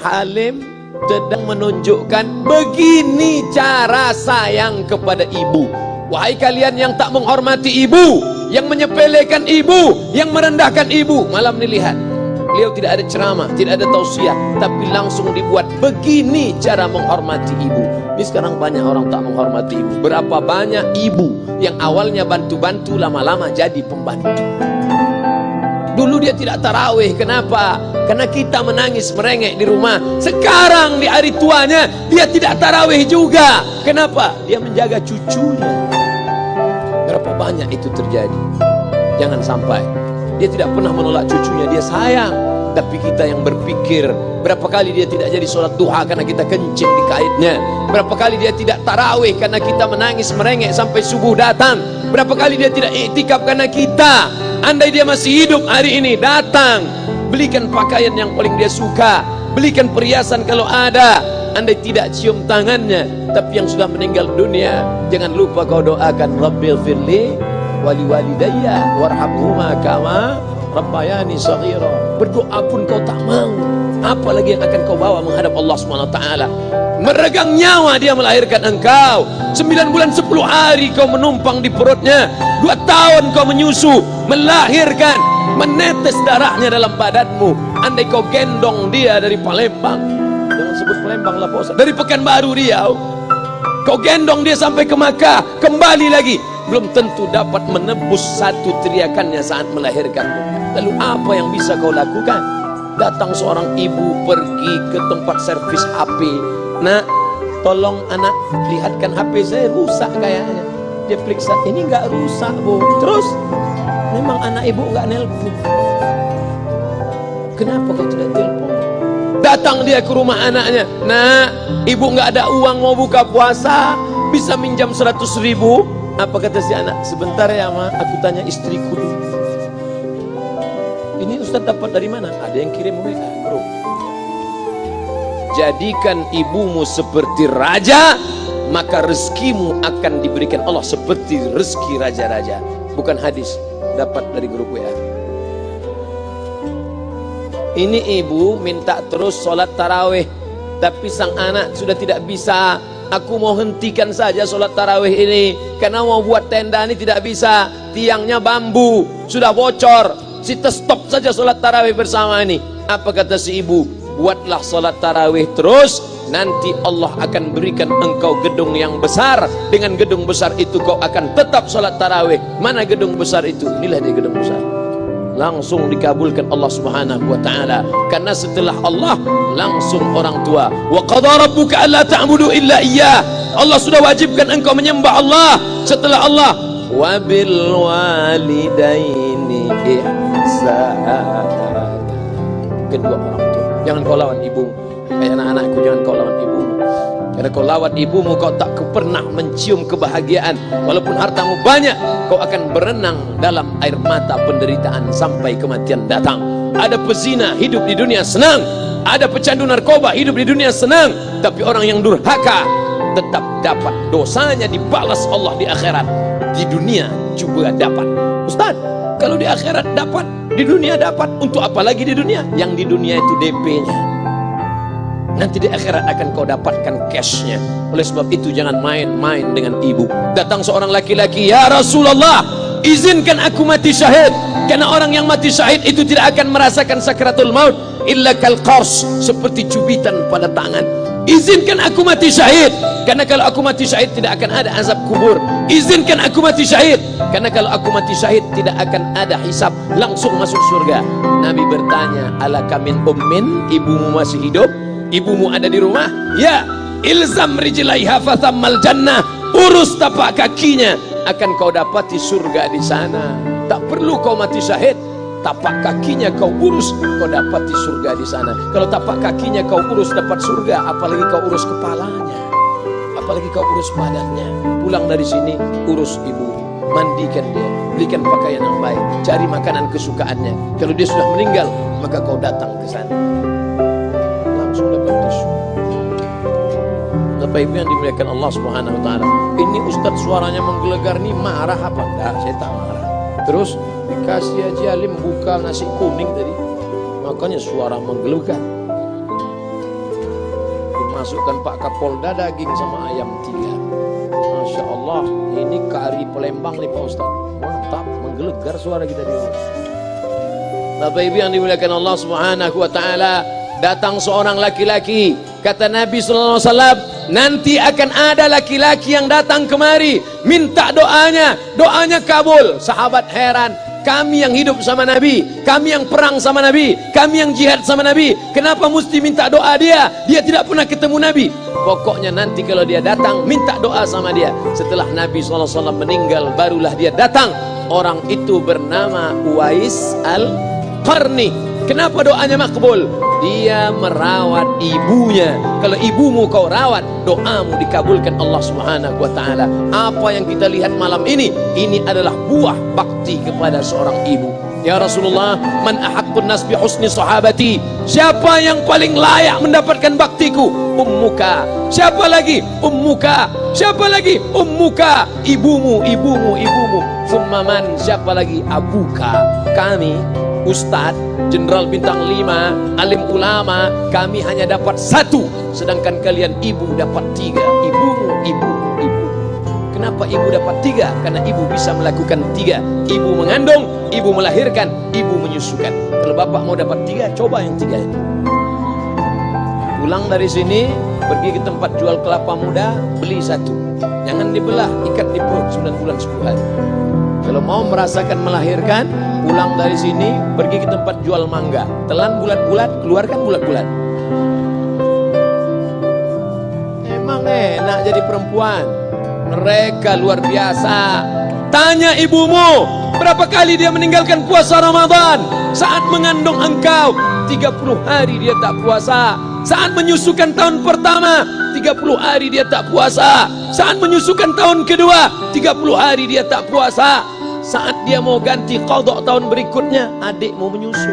Halim sedang menunjukkan begini cara sayang kepada ibu. Wahai kalian yang tak menghormati ibu, yang menyepelekan ibu, yang merendahkan ibu. Malam ini lihat, beliau tidak ada ceramah, tidak ada tausiah, tapi langsung dibuat begini cara menghormati ibu. Ini sekarang banyak orang tak menghormati ibu. Berapa banyak ibu yang awalnya bantu-bantu, lama-lama jadi pembantu. Dulu dia tidak tarawih, kenapa? Karena kita menangis merengek di rumah. Sekarang di hari tuanya dia tidak tarawih juga. Kenapa? Dia menjaga cucunya. Berapa banyak itu terjadi? Jangan sampai. Dia tidak pernah menolak cucunya, dia sayang. Tapi kita yang berpikir, berapa kali dia tidak jadi sholat duha karena kita kencing di kaitnya. Berapa kali dia tidak tarawih karena kita menangis merengek sampai subuh datang. Berapa kali dia tidak iktikaf karena kita. Andai dia masih hidup hari ini, datang, belikan pakaian yang paling dia suka, belikan perhiasan kalau ada. Andai tidak cium tangannya, tapi yang sudah meninggal dunia, jangan lupa kau doakan, Rabbil firli wali walidayya warhamhuma kama rabbayani shaghira. Berdoa pun kau tak mau, apalagi yang akan kau bawa menghadap Allah SWT. Meregang nyawa dia melahirkan engkau, 9 bulan 10 hari kau menumpang di perutnya, 2 tahun kau menyusu, melahirkan, menetes darahnya dalam badanmu. Andai kau gendong dia dari Palembang, jangan sebut Palembang lah Pak, dari Pekanbaru Riau, kau gendong dia sampai ke Makkah, kembali lagi, belum tentu dapat menebus satu teriakannya saat melahirkanmu. Lalu apa yang bisa kau lakukan? Datang seorang ibu pergi ke tempat servis HP. Nak, tolong anak lihatkan HP saya rusak kayaknya. Dia periksa, ini nggak rusak bu. Terus, memang anak ibu nggak nelpon. Kenapa kau tidak telepon? Datang dia ke rumah anaknya. Nak, ibu nggak ada uang mau buka puasa, bisa minjam 100.000? Apa kata si anak? Sebentar ya ma, aku tanya istriku dulu. Ini Ustaz dapat dari mana? Ada yang kirim WA grup. Jadikan ibumu seperti raja, maka rezekimu akan diberikan Allah seperti rezeki raja-raja. Bukan hadis, dapat dari grup WA. Ini ibu minta terus sholat tarawih, tapi sang anak sudah tidak bisa. Aku mau hentikan saja sholat tarawih ini, karena mau buat tenda ini tidak bisa. Tiangnya bambu, sudah bocor. Kita stop saja sholat tarawih bersama ini. Apa kata si ibu? Buatlah sholat tarawih terus, nanti Allah akan berikan engkau gedung yang besar. Dengan gedung besar itu kau akan tetap sholat tarawih. Mana gedung besar itu? Inilah dia gedung besar. Langsung dikabulkan Allah Subhanahu wa ta'ala. Karena setelah Allah langsung orang tua. Wa qadha rabbuka alla ta'budu illa iyyah. Allah sudah wajibkan engkau menyembah Allah. Setelah Allah, wa bil walidaini ihsana. Kedua orang tua. Jangan kau lawan ibumu. Kayak anak-anakku, jangan kau lawan ibumu. Karena kau lawan ibumu, kau tak pernah mencium kebahagiaan. Walaupun hartamu banyak, kau akan berenang dalam air mata penderitaan sampai kematian datang. Ada pezina hidup di dunia senang, ada pecandu narkoba hidup di dunia senang, tapi orang yang durhaka tetap dapat dosanya dibalas Allah di akhirat. Di dunia juga dapat. Ustaz, kalau di akhirat dapat, di dunia dapat, untuk apa lagi di dunia? Yang di dunia itu DP-nya. Nanti di akhirat akan kau dapatkan cashnya. Oleh sebab itu jangan main-main dengan ibu. Datang seorang laki-laki, ya Rasulullah, izinkan aku mati syahid. Karena orang yang mati syahid itu tidak akan merasakan sakratul maut illa kal qars, seperti cubitan pada tangan. Izinkan aku mati syahid, karena kalau aku mati syahid tidak akan ada azab kubur. Izinkan aku mati syahid, karena kalau aku mati syahid tidak akan ada hisab, langsung masuk surga. Nabi bertanya, alaka min ummin, ibumu masih hidup? Ibumu ada di rumah? Ya. Ilzam rijlaiha fathammal jannah, urus tapak kakinya, akan kau dapati surga di sana. Tak perlu kau mati syahid, tapak kakinya kau urus, kau dapati surga di sana. Kalau tapak kakinya kau urus dapat surga, apalagi kau urus kepalanya, apalagi kau urus badannya. Pulang dari sini, urus ibu, mandikan dia, belikan pakaian yang baik, cari makanan kesukaannya. Kalau dia sudah meninggal, maka kau datang ke sana, langsung dapat tisu. Bapak Ibu yang dimuliakan Allah Subhanahu wa ta'ala, ini Ustadz suaranya menggelegar nih, marah apa? Enggak, saya tak marah. Terus dikasih Haji Alim buka nasi kuning tadi, makanya suara menggelegar. masukkan Pak Kapolda daging sama ayam 3. Masya Allah, ini kari Palembang nih Pak Ustaz. Mantap, menggelegar suara kita di rumah. Bapak Ibu yang dimuliakan Allah Subhanahu wa taala, datang seorang laki-laki, kata Nabi sallallahu alaihi wasallam, nanti akan ada laki-laki yang datang kemari minta doanya, doanya kabul. Sahabat heran, kami yang hidup sama Nabi, kami yang perang sama Nabi, kami yang jihad sama Nabi, kenapa mesti minta doa dia? Dia tidak pernah ketemu Nabi. Pokoknya nanti kalau dia datang, minta doa sama dia. Setelah Nabi SAW meninggal, barulah dia datang. Orang itu bernama Uwais Al-Qarni. Kenapa doanya makbul? Dia merawat ibunya. Kalau ibumu kau rawat, doamu dikabulkan Allah Subhanahu wa taala. Apa yang kita lihat malam ini adalah buah bakti kepada seorang ibu. Ya Rasulullah, man ahaqqun nas bi husni sahabati? Siapa yang paling layak mendapatkan baktiku? Ummuka. Siapa lagi? Ummuka. Siapa lagi? Ummuka. Ibumu, ibumu, ibumu. Thumma man? Siapa lagi? Abuka. Kami Ustadz, Jenderal Bintang 5, alim ulama, kami hanya dapat 1, sedangkan kalian ibu dapat 3. Ibumu, ibumu, ibu. Kenapa ibu dapat 3? Karena ibu bisa melakukan 3. Ibu mengandung, ibu melahirkan, ibu menyusukan. Kalau bapak mau dapat 3, coba yang 3 itu. Pulang dari sini, pergi ke tempat jual kelapa muda, beli 1. Jangan dibelah, ikat di perut 9 bulan 10 hari. Kalau mau merasakan melahirkan, pulang dari sini, pergi ke tempat jual mangga, telan bulat-bulat, keluarkan bulat-bulat. Emang enak jadi perempuan. Mereka luar biasa. Tanya ibumu, berapa kali dia meninggalkan puasa Ramadan? Saat mengandung engkau, 30 hari dia tak puasa. Saat menyusukan tahun pertama, 30 hari dia tak puasa. Saat menyusukan tahun kedua, 30 hari dia tak puasa. Saat dia mau ganti qadha tahun berikutnya, adik mau menyusu.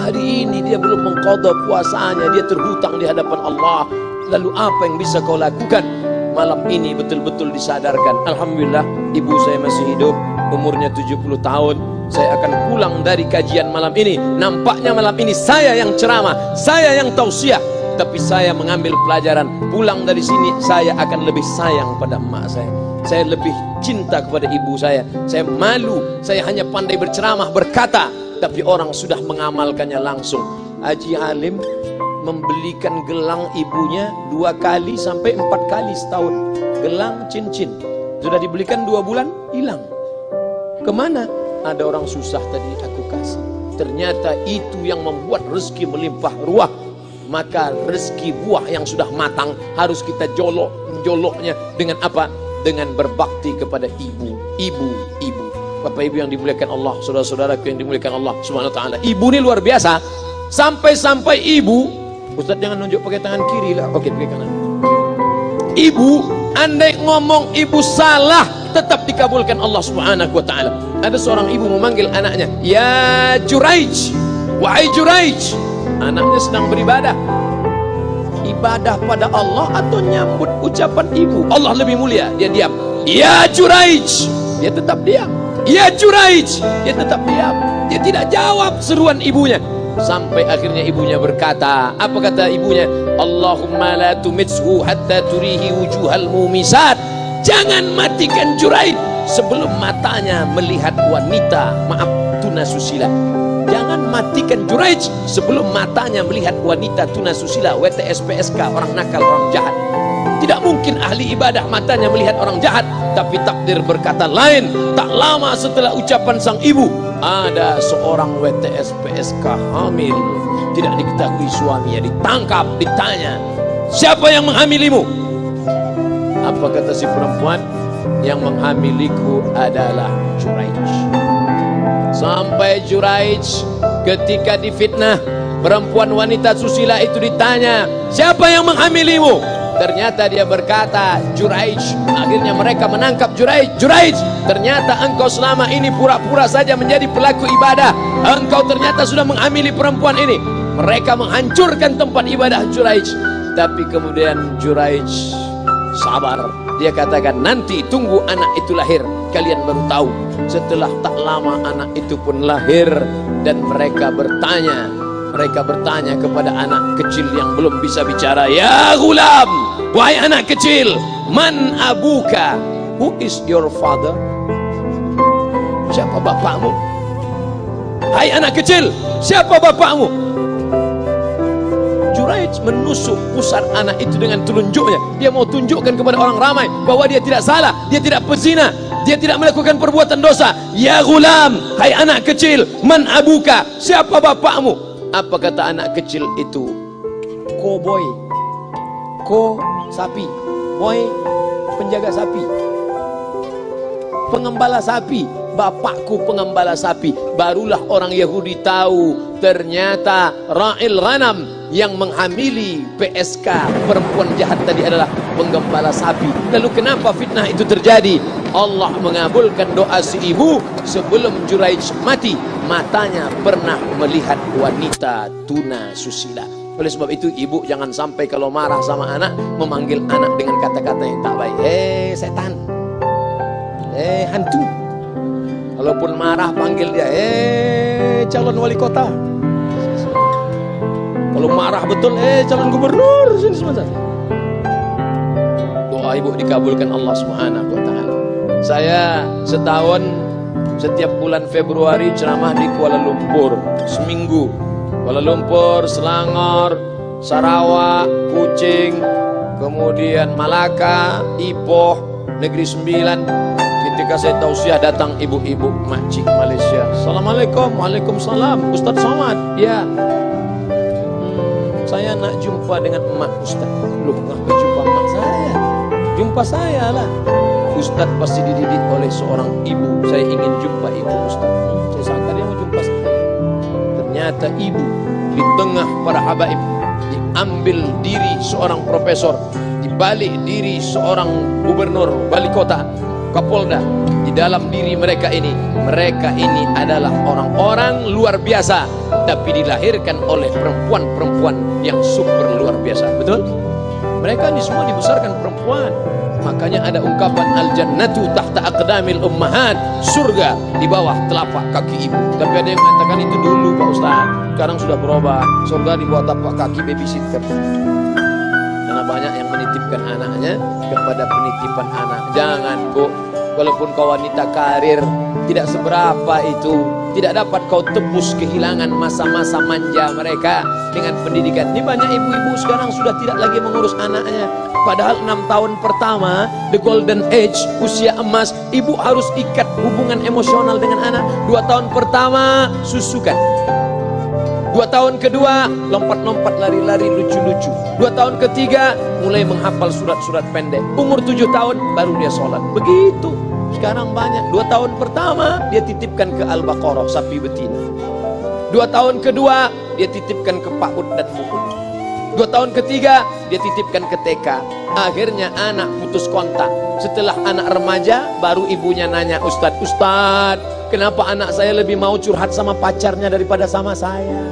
Hari ini dia belum mengqadha puasanya, dia terhutang di hadapan Allah. Lalu apa yang bisa kau lakukan? Malam ini betul-betul disadarkan. Alhamdulillah, ibu saya masih hidup, umurnya 70 tahun. Saya akan pulang dari kajian malam ini. Nampaknya malam ini saya yang ceramah, saya yang tausiah, tapi saya mengambil pelajaran. Pulang dari sini saya akan lebih sayang pada emak saya. Saya lebih cinta kepada ibu saya. Saya malu, saya hanya pandai berceramah, berkata, tapi orang sudah mengamalkannya langsung. Haji Alim membelikan gelang ibunya 2 kali sampai 4 kali setahun. Gelang cincin sudah dibelikan 2 bulan, hilang. Kemana? Ada orang susah tadi aku kasih. Ternyata itu yang membuat rezeki melimpah ruah. Maka rezeki buah yang sudah matang harus kita joloknya dengan apa? Dengan berbakti kepada ibu. Bapak Ibu yang dimuliakan Allah, saudara-saudaraku yang dimuliakan Allah Subhanahu wa taala. Ibu ini luar biasa. Sampai-sampai ibu, Ustaz jangan nunjuk pakai tangan kiri lah. Oke, pakai kanan. Ibu, andai ngomong ibu salah, tetap dikabulkan Allah Subhanahu wa taala. Ada seorang ibu memanggil anaknya, "Ya Juraij, wahai Juraij." Anaknya sedang beribadah. Ibadah pada Allah atau nyambut ucapan ibu? Allah lebih mulia, dia diam. "Ya Juraij," dia tetap diam. "Ya Juraij," dia tetap diam. Dia tidak jawab seruan ibunya. Sampai akhirnya ibunya berkata, apa kata ibunya? "Allahumma la tumithu hatta turihi wujuhal mumisat." Jangan matikan Juraij sebelum matanya melihat wanita, maaf, tunasusila. Jangan matikan Juraij sebelum matanya melihat wanita tunasusila, WTS PSK, orang nakal, orang jahat. Tidak mungkin ahli ibadah matanya melihat orang jahat. Tapi takdir berkata lain. Tak lama setelah ucapan sang ibu, ada seorang WTS PSK hamil. Tidak diketahui suaminya, ditangkap, ditanya, "Siapa yang menghamilimu?" Apa kata si perempuan? "Yang menghamiliku adalah Juraij." Sampai Juraij ketika difitnah, perempuan wanita susila itu ditanya, "Siapa yang menghamilimu?" Ternyata dia berkata, "Juraij." Akhirnya mereka menangkap Juraij. "Juraij, ternyata engkau selama ini pura-pura saja menjadi pelaku ibadah. Engkau ternyata sudah menghamili perempuan ini." Mereka menghancurkan tempat ibadah Juraij. Tapi kemudian Juraij sabar. Dia katakan, "Nanti tunggu anak itu lahir, kalian baru tahu." Setelah tak lama anak itu pun lahir. Dan mereka bertanya, mereka bertanya kepada anak kecil yang belum bisa bicara, ya gulam, wahai anak kecil, man abuka, who is your father? Siapa bapakmu? Hai anak kecil, siapa bapakmu? Juraij menusuk pusar anak itu dengan telunjuknya. Dia mau tunjukkan kepada orang ramai bahwa dia tidak salah, dia tidak pezina, dia tidak melakukan perbuatan dosa. Ya gulam, hai anak kecil, man abuka, siapa bapakmu? Apa kata anak kecil itu? Ko sapi, boy penjaga sapi, pengembala sapi. Bapakku pengembala sapi. Barulah orang Yahudi tahu ternyata ra'il ghanam yang menghamili PSK perempuan jahat tadi adalah penggembala sapi. Lalu kenapa fitnah itu terjadi? Allah mengabulkan doa si ibu sebelum Juraij mati. Matanya pernah melihat wanita tuna susila. Oleh sebab itu ibu jangan sampai kalau marah sama anak memanggil anak dengan kata-kata yang tak baik. Setan, hantu. Walaupun marah panggil dia, calon wali kota. Kalau marah betul, calon gubernur. Sini sebentar. Doa ibu dikabulkan Allah Subhanahu wa taala. Saya setahun setiap bulan Februari ceramah di Kuala Lumpur seminggu. Kuala Lumpur, Selangor, Sarawak, Kuching, kemudian Malaka, Ipoh, Negeri Sembilan. Ketika saya tausiah datang ibu-ibu makcik Malaysia. Assalamualaikum. Waalaikumsalam. Ustaz Somad. Ya. Saya nak jumpa dengan emak Ustaz. Loh, ngapa jumpa emak saya? Jumpa saya lah. Ustaz pasti dididik oleh seorang ibu. Saya ingin jumpa ibu Ustaz. Saya sangka dia mau jumpa saya. Ternyata ibu di tengah para habaib, diambil diri seorang profesor, dibalik diri seorang gubernur, wali kota, Kapolda. Di dalam diri mereka ini adalah orang-orang luar biasa, tapi dilahirkan oleh perempuan-perempuan yang super luar biasa. Betul? Mereka ini semua dibesarkan perempuan. Makanya ada ungkapan al-jannatu tahta aqdamil ummahat, surga di bawah telapak kaki ibu. Tapi ada yang mengatakan itu dulu Pak Ustaz, sekarang sudah berubah, surga di bawah telapak kaki babysitter. Karena banyak yang menitipkan anaknya kepada penitipan anak. Jangan Bu, walaupun kau wanita karir, tidak seberapa itu, tidak dapat kau tebus kehilangan masa-masa manja mereka dengan pendidikan. Ini banyak ibu-ibu sekarang sudah tidak lagi mengurus anaknya. Padahal 6 tahun pertama, the golden age, usia emas, ibu harus ikat hubungan emosional dengan anak. 2 tahun pertama, susukan. 2 tahun kedua, lompat-lompat, lari-lari, lucu-lucu. 2 tahun ketiga, mulai menghafal surat-surat pendek. Umur 7 tahun, baru dia sholat. Begitu. Sekarang banyak. 2 tahun pertama, dia titipkan ke Al-Baqarah, sapi betina. 2 tahun kedua, dia titipkan ke PAUD dan MUUD. 2 tahun ketiga, dia titipkan ke TK. Akhirnya anak putus kontak. Setelah anak remaja, baru ibunya nanya, Ustadz, kenapa anak saya lebih mau curhat sama pacarnya daripada sama saya?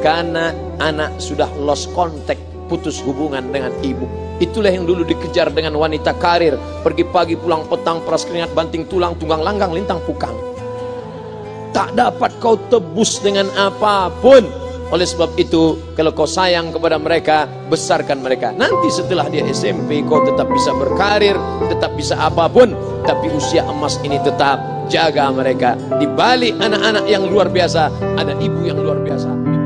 Karena anak sudah lost contact, putus hubungan dengan ibu. Itulah yang dulu dikejar dengan wanita karir. Pergi pagi, pulang petang, peras keringat, banting tulang, tunggang langgang, lintang pukang. Tak dapat kau tebus dengan apapun. Oleh sebab itu, kalau kau sayang kepada mereka, besarkan mereka. Nanti setelah dia SMP, kau tetap bisa berkarir, tetap bisa apapun. Tapi usia emas ini tetap jaga mereka. Di balik anak-anak yang luar biasa, ada ibu yang luar biasa.